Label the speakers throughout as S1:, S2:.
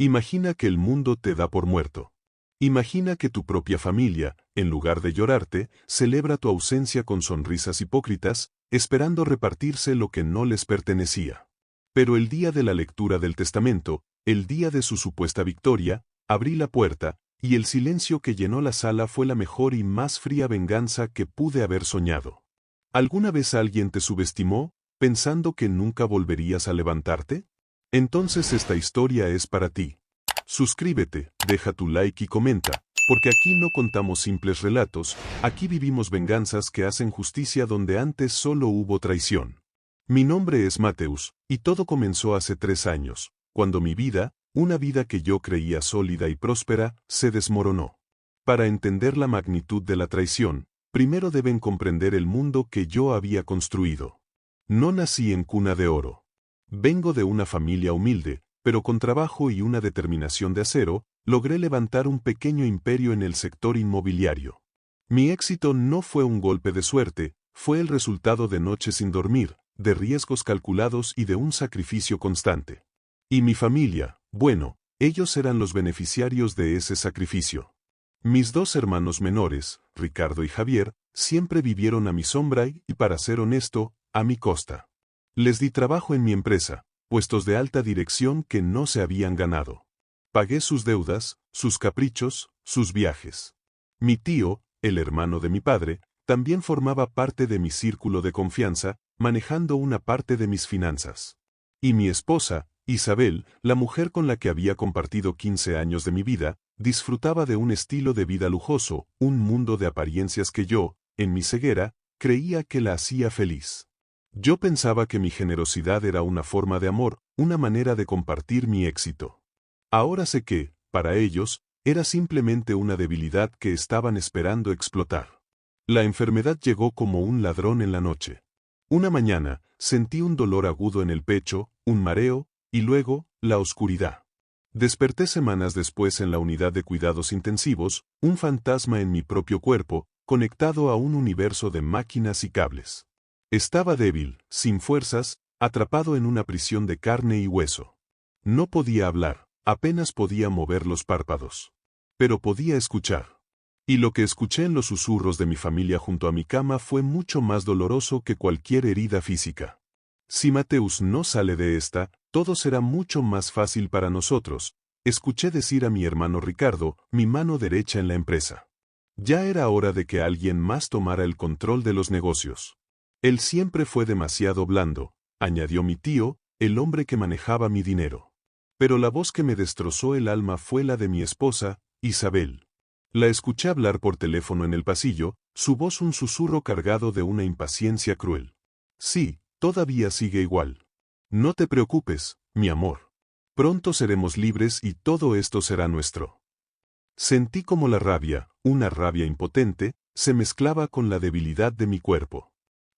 S1: Imagina que el mundo te da por muerto. Imagina que tu propia familia, en lugar de llorarte, celebra tu ausencia con sonrisas hipócritas, esperando repartirse lo que no les pertenecía. Pero el día de la lectura del testamento, el día de su supuesta victoria, abrí la puerta, y el silencio que llenó la sala fue la mejor y más fría venganza que pude haber soñado. ¿Alguna vez alguien te subestimó, pensando que nunca volverías a levantarte? Entonces esta historia es para ti. Suscríbete, deja tu like y comenta, porque aquí no contamos simples relatos, aquí vivimos venganzas que hacen justicia donde antes solo hubo traición. Mi nombre es Mateus, y todo comenzó hace 3 años, cuando mi vida, una vida que yo creía sólida y próspera, se desmoronó. Para entender la magnitud de la traición, primero deben comprender el mundo que yo había construido. No nací en cuna de oro. Vengo de una familia humilde, pero con trabajo y una determinación de acero, logré levantar un pequeño imperio en el sector inmobiliario. Mi éxito no fue un golpe de suerte, fue el resultado de noches sin dormir, de riesgos calculados y de un sacrificio constante. Y mi familia, bueno, ellos eran los beneficiarios de ese sacrificio. Mis 2 hermanos menores, Ricardo y Javier, siempre vivieron a mi sombra y, para ser honesto, a mi costa. Les di trabajo en mi empresa, puestos de alta dirección que no se habían ganado. Pagué sus deudas, sus caprichos, sus viajes. Mi tío, el hermano de mi padre, también formaba parte de mi círculo de confianza, manejando una parte de mis finanzas. Y mi esposa, Isabel, la mujer con la que había compartido 15 años de mi vida, disfrutaba de un estilo de vida lujoso, un mundo de apariencias que yo, en mi ceguera, creía que la hacía feliz. Yo pensaba que mi generosidad era una forma de amor, una manera de compartir mi éxito. Ahora sé que, para ellos, era simplemente una debilidad que estaban esperando explotar. La enfermedad llegó como un ladrón en la noche. Una mañana, sentí un dolor agudo en el pecho, un mareo, y luego, la oscuridad. Desperté semanas después en la unidad de cuidados intensivos, un fantasma en mi propio cuerpo, conectado a un universo de máquinas y cables. Estaba débil, sin fuerzas, atrapado en una prisión de carne y hueso. No podía hablar, apenas podía mover los párpados. Pero podía escuchar. Y lo que escuché en los susurros de mi familia junto a mi cama fue mucho más doloroso que cualquier herida física. Si Mateus no sale de esta, todo será mucho más fácil para nosotros, escuché decir a mi hermano Ricardo, mi mano derecha en la empresa. Ya era hora de que alguien más tomara el control de los negocios. Él siempre fue demasiado blando, añadió mi tío, el hombre que manejaba mi dinero. Pero la voz que me destrozó el alma fue la de mi esposa, Isabel. La escuché hablar por teléfono en el pasillo, su voz un susurro cargado de una impaciencia cruel. Sí, todavía sigue igual. No te preocupes, mi amor. Pronto seremos libres y todo esto será nuestro. Sentí como la rabia, una rabia impotente, se mezclaba con la debilidad de mi cuerpo.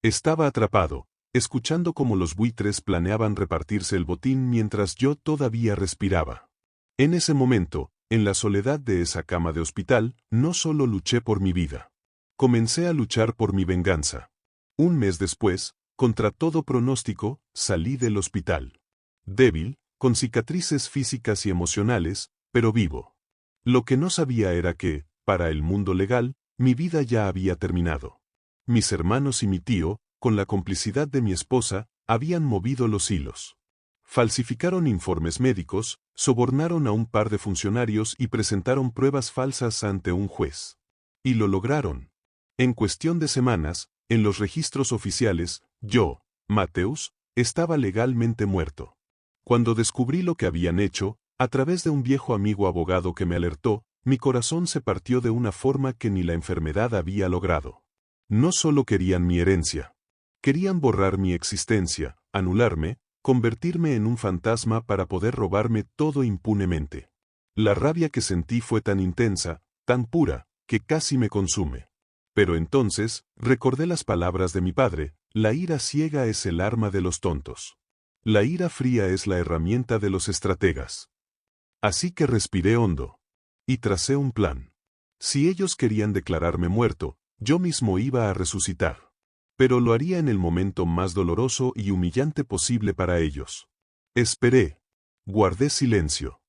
S1: Estaba atrapado, escuchando cómo los buitres planeaban repartirse el botín mientras yo todavía respiraba. En ese momento, en la soledad de esa cama de hospital, no solo luché por mi vida. Comencé a luchar por mi venganza. Un mes después, contra todo pronóstico, salí del hospital. Débil, con cicatrices físicas y emocionales, pero vivo. Lo que no sabía era que, para el mundo legal, mi vida ya había terminado. Mis hermanos y mi tío, con la complicidad de mi esposa, habían movido los hilos. Falsificaron informes médicos, sobornaron a un par de funcionarios y presentaron pruebas falsas ante un juez. Y lo lograron. En cuestión de semanas, en los registros oficiales, yo, Mateus, estaba legalmente muerto. Cuando descubrí lo que habían hecho, a través de un viejo amigo abogado que me alertó, mi corazón se partió de una forma que ni la enfermedad había logrado. No solo querían mi herencia. Querían borrar mi existencia, anularme, convertirme en un fantasma para poder robarme todo impunemente. La rabia que sentí fue tan intensa, tan pura, que casi me consume. Pero entonces, recordé las palabras de mi padre, la ira ciega es el arma de los tontos. La ira fría es la herramienta de los estrategas. Así que respiré hondo. Y tracé un plan. Si ellos querían declararme muerto, yo mismo iba a resucitar. Pero lo haría en el momento más doloroso y humillante posible para ellos. Esperé. Guardé silencio.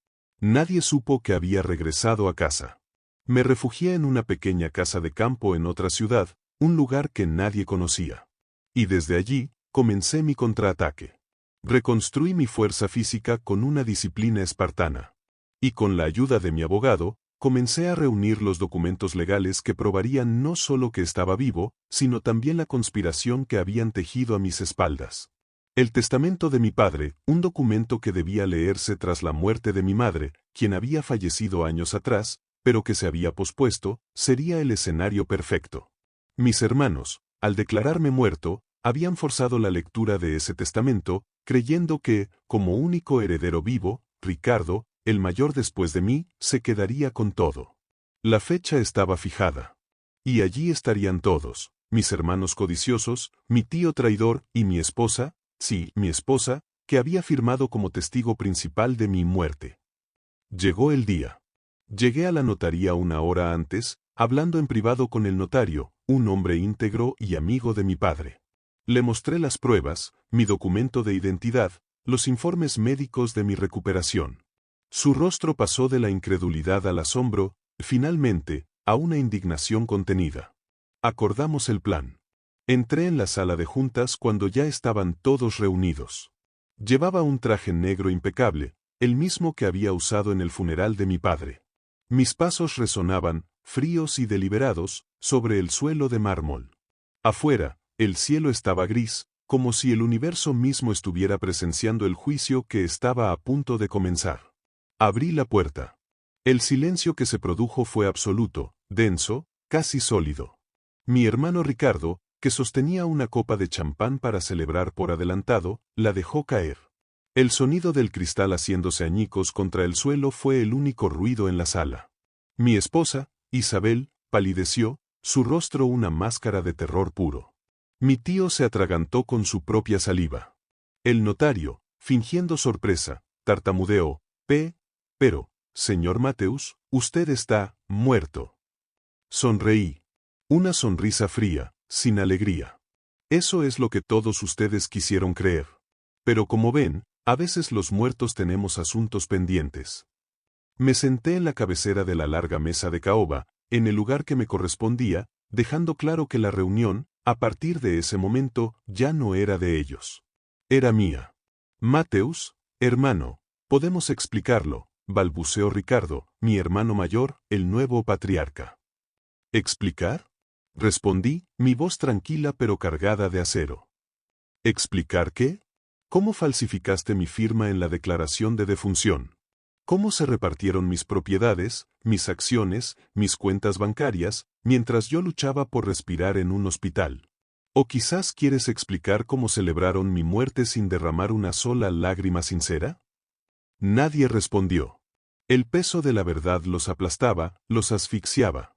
S1: Nadie supo que había regresado a casa. Me refugié en una pequeña casa de campo en otra ciudad, un lugar que nadie conocía. Y desde allí, comencé mi contraataque. Reconstruí mi fuerza física con una disciplina espartana. Y con la ayuda de mi abogado, comencé a reunir los documentos legales que probarían no solo que estaba vivo, sino también la conspiración que habían tejido a mis espaldas. El testamento de mi padre, un documento que debía leerse tras la muerte de mi madre, quien había fallecido años atrás, pero que se había pospuesto, sería el escenario perfecto. Mis hermanos, al declararme muerto, habían forzado la lectura de ese testamento, creyendo que, como único heredero vivo, Ricardo, el mayor después de mí, se quedaría con todo. La fecha estaba fijada. Y allí estarían todos, mis hermanos codiciosos, mi tío traidor y mi esposa, sí, mi esposa, que había firmado como testigo principal de mi muerte. Llegó el día. Llegué a la notaría una hora antes, hablando en privado con el notario, un hombre íntegro y amigo de mi padre. Le mostré las pruebas, mi documento de identidad, los informes médicos de mi recuperación. Su rostro pasó de la incredulidad al asombro, finalmente, a una indignación contenida. Acordamos el plan. Entré en la sala de juntas cuando ya estaban todos reunidos. Llevaba un traje negro impecable, el mismo que había usado en el funeral de mi padre. Mis pasos resonaban, fríos y deliberados, sobre el suelo de mármol. Afuera, el cielo estaba gris, como si el universo mismo estuviera presenciando el juicio que estaba a punto de comenzar. Abrí la puerta. El silencio que se produjo fue absoluto, denso, casi sólido. Mi hermano Ricardo, que sostenía una copa de champán para celebrar por adelantado, la dejó caer. El sonido del cristal haciéndose añicos contra el suelo fue el único ruido en la sala. Mi esposa, Isabel, palideció, su rostro una máscara de terror puro. Mi tío se atragantó con su propia saliva. El notario, fingiendo sorpresa, tartamudeó, pero, señor Mateus, usted está muerto. Sonreí. Una sonrisa fría, sin alegría. Eso es lo que todos ustedes quisieron creer. Pero como ven, a veces los muertos tenemos asuntos pendientes. Me senté en la cabecera de la larga mesa de caoba, en el lugar que me correspondía, dejando claro que la reunión, a partir de ese momento, ya no era de ellos. Era mía. Mateus, hermano, podemos explicarlo, balbuceó Ricardo, mi hermano mayor, el nuevo patriarca. ¿Explicar? Respondí, mi voz tranquila pero cargada de acero. ¿Explicar qué? ¿Cómo falsificaste mi firma en la declaración de defunción? ¿Cómo se repartieron mis propiedades, mis acciones, mis cuentas bancarias, mientras yo luchaba por respirar en un hospital? ¿O quizás quieres explicar cómo celebraron mi muerte sin derramar una sola lágrima sincera? Nadie respondió. El peso de la verdad los aplastaba, los asfixiaba.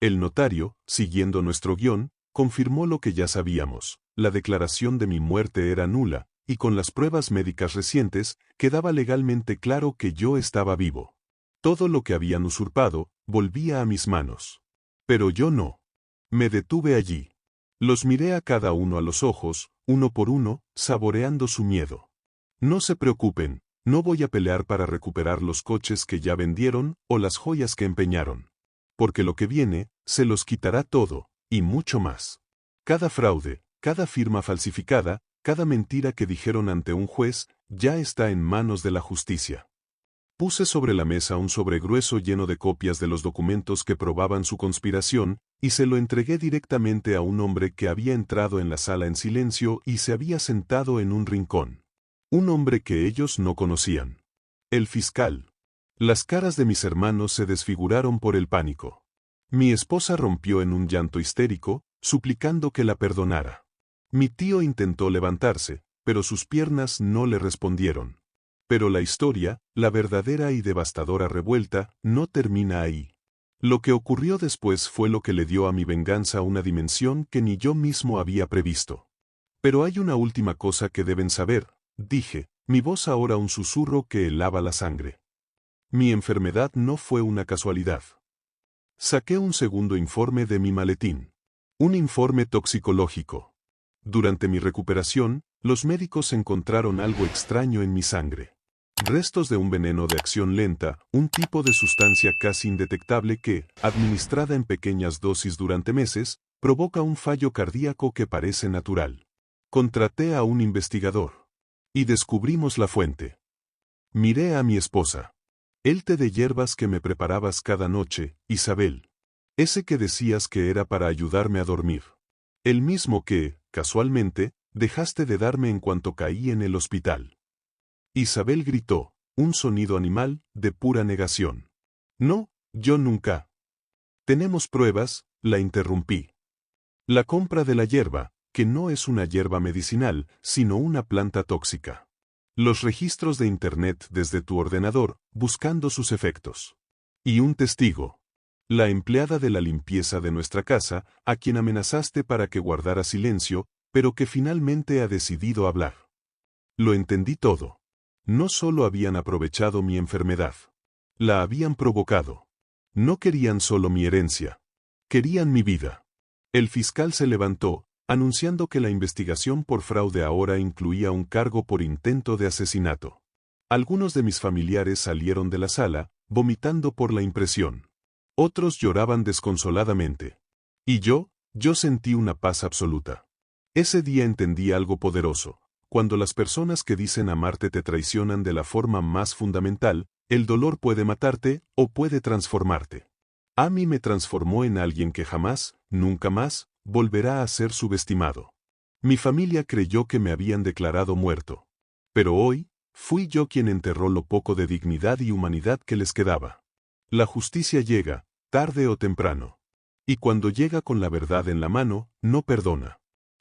S1: El notario, siguiendo nuestro guión, confirmó lo que ya sabíamos. La declaración de mi muerte era nula, y con las pruebas médicas recientes, quedaba legalmente claro que yo estaba vivo. Todo lo que habían usurpado, volvía a mis manos. Pero yo no. Me detuve allí. Los miré a cada uno a los ojos, uno por uno, saboreando su miedo. No se preocupen, no voy a pelear para recuperar los coches que ya vendieron o las joyas que empeñaron. Porque lo que viene, se los quitará todo, y mucho más. Cada fraude, cada firma falsificada, cada mentira que dijeron ante un juez, ya está en manos de la justicia. Puse sobre la mesa un sobre grueso lleno de copias de los documentos que probaban su conspiración, y se lo entregué directamente a un hombre que había entrado en la sala en silencio y se había sentado en un rincón. Un hombre que ellos no conocían. El fiscal. Las caras de mis hermanos se desfiguraron por el pánico. Mi esposa rompió en un llanto histérico, suplicando que la perdonara. Mi tío intentó levantarse, pero sus piernas no le respondieron. Pero la historia, la verdadera y devastadora revuelta, no termina ahí. Lo que ocurrió después fue lo que le dio a mi venganza una dimensión que ni yo mismo había previsto. Pero hay una última cosa que deben saber, dije, mi voz ahora un susurro que helaba la sangre. Mi enfermedad no fue una casualidad. Saqué un segundo informe de mi maletín. Un informe toxicológico. Durante mi recuperación, los médicos encontraron algo extraño en mi sangre. Restos de un veneno de acción lenta, un tipo de sustancia casi indetectable que, administrada en pequeñas dosis durante meses, provoca un fallo cardíaco que parece natural. Contraté a un investigador. Y descubrimos la fuente. Miré a mi esposa. El té de hierbas que me preparabas cada noche, Isabel. Ese que decías que era para ayudarme a dormir. El mismo que, casualmente, dejaste de darme en cuanto caí en el hospital. Isabel gritó, un sonido animal, de pura negación. No, yo nunca. Tenemos pruebas, la interrumpí. La compra de la hierba, que no es una hierba medicinal, sino una planta tóxica. Los registros de Internet desde tu ordenador, buscando sus efectos. Y un testigo. La empleada de la limpieza de nuestra casa, a quien amenazaste para que guardara silencio, pero que finalmente ha decidido hablar. Lo entendí todo. No solo habían aprovechado mi enfermedad. La habían provocado. No querían solo mi herencia. Querían mi vida. El fiscal se levantó, anunciando que la investigación por fraude ahora incluía un cargo por intento de asesinato. Algunos de mis familiares salieron de la sala, vomitando por la impresión. Otros lloraban desconsoladamente. Y yo sentí una paz absoluta. Ese día entendí algo poderoso. Cuando las personas que dicen amarte te traicionan de la forma más fundamental, el dolor puede matarte o puede transformarte. A mí me transformó en alguien que jamás, nunca más, volverá a ser subestimado. Mi familia creyó que me habían declarado muerto. Pero hoy, fui yo quien enterró lo poco de dignidad y humanidad que les quedaba. La justicia llega, tarde o temprano. Y cuando llega con la verdad en la mano, no perdona.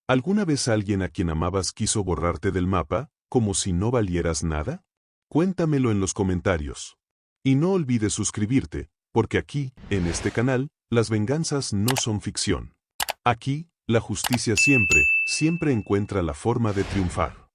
S1: ¿Alguna vez alguien a quien amabas quiso borrarte del mapa, como si no valieras nada? Cuéntamelo en los comentarios. Y no olvides suscribirte, porque aquí, en este canal, las venganzas no son ficción. Aquí, la justicia siempre, siempre encuentra la forma de triunfar.